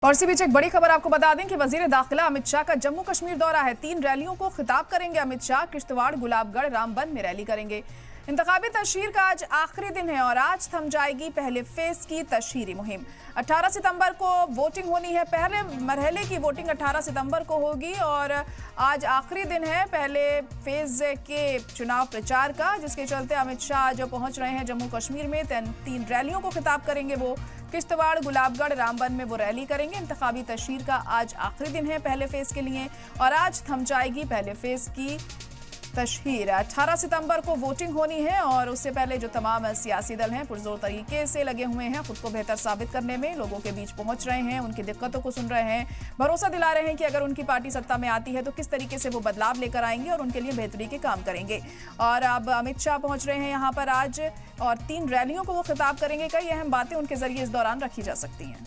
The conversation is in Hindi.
और इसी बीच एक बड़ी खबर आपको बता दें कि वजीर दाखिला अमित शाह का जम्मू कश्मीर दौरा है। 3 रैलियों को खिताब करेंगे अमित शाह। किश्तवाड़, गुलाबगढ़, रामबन में रैली करेंगे। इंतखाबी तशहीर का आज आखिरी दिन है और आज थम जाएगी पहले फेज की तशहीरी मुहिम। 18 सितंबर को वोटिंग होनी है। पहले मरहले की वोटिंग 18 सितंबर को होगी और आज आखिरी दिन है पहले फेज के चुनाव प्रचार का, जिसके चलते अमित शाह जो पहुंच रहे हैं जम्मू कश्मीर में 3 रैलियों को खिताब करेंगे। वो किश्तवाड़, गुलाबगढ़, रामबन में वो रैली करेंगे। इंतखाबी तशहीर का आज आखिरी दिन है पहले फेज के लिए और आज थम जाएगी पहले फेज की तशहीर। 18 सितंबर को वोटिंग होनी है और उससे पहले जो तमाम सियासी दल हैं पुरजोर तरीके से लगे हुए हैं, खुद को बेहतर साबित करने में, लोगों के बीच पहुंच रहे हैं, उनकी दिक्कतों को सुन रहे हैं, भरोसा दिला रहे हैं कि अगर उनकी पार्टी सत्ता में आती है तो किस तरीके से वो बदलाव लेकर आएंगे और उनके लिए बेहतरी के काम करेंगे। और अब अमित शाह पहुंच रहे हैं यहाँ पर आज और 3 रैलियों को वो खिताब करेंगे। कई अहम बातें उनके जरिए इस दौरान रखी जा सकती हैं।